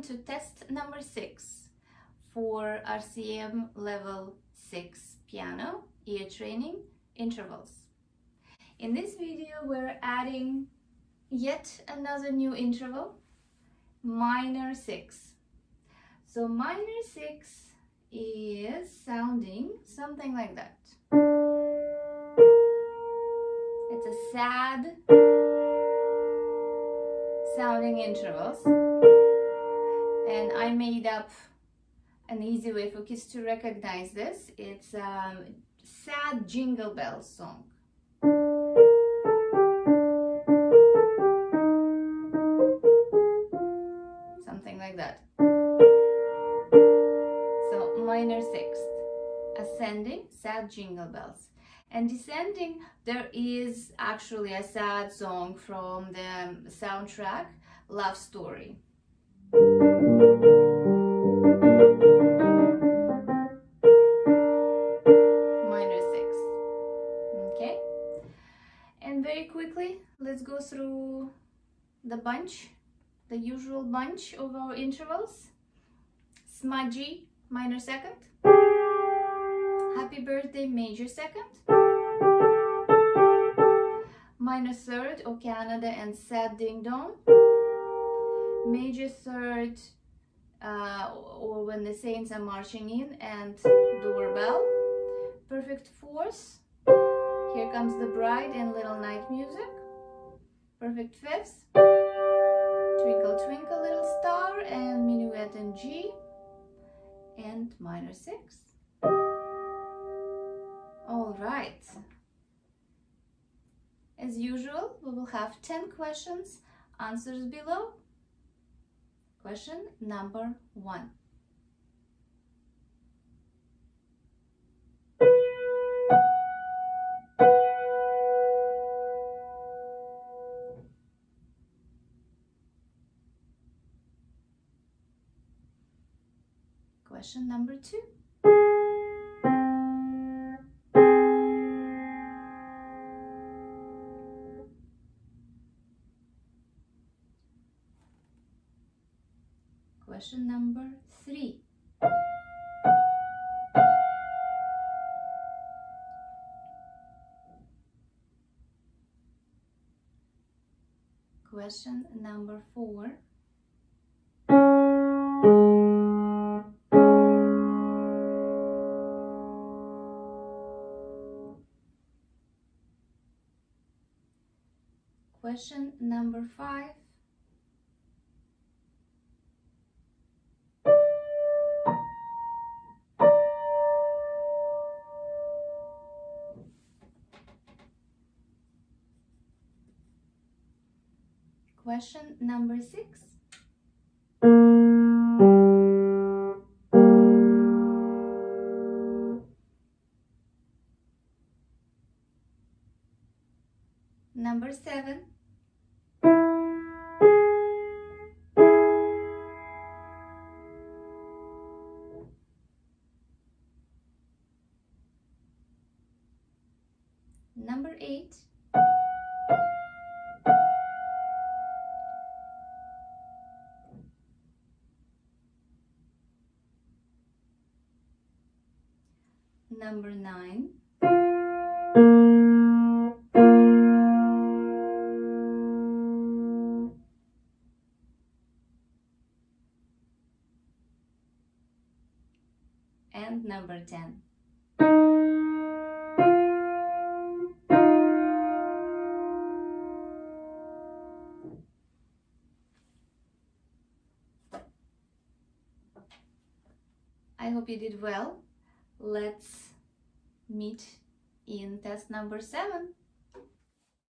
welcome to test number 6 for RCM level 6 piano ear training intervals. In this video we're adding yet another new interval, minor 6. So minor 6 is sounding something like that. It's a sad sounding intervals, and I made up an easy way for kids to recognize this. It's a sad jingle bells song. Something like that. So minor 6th, ascending, sad jingle bells. And descending, there is actually a sad song from the soundtrack, Love Story. Minor 6. Okay? And very quickly, let's go through the bunch, the usual bunch of our intervals. Smudgy, minor 2nd. Happy Birthday, major 2nd. Minor 3rd, O Canada and Sad Ding Dong. Major 3rd, or When the Saints Are Marching In, and Doorbell. Perfect 4th, Here Comes the Bride and Little Night Music. Perfect 5th, Twinkle Twinkle Little Star and Minuet in G. And minor 6th. All right. As usual, we will have 10 questions, answers below. Question number 1. Question number 2. Question number 3. Question number 4. Question number 5. Question number 6. Number 7. Number 8. Number 9. And number 10. I hope you did well. Let's meet in test number 7.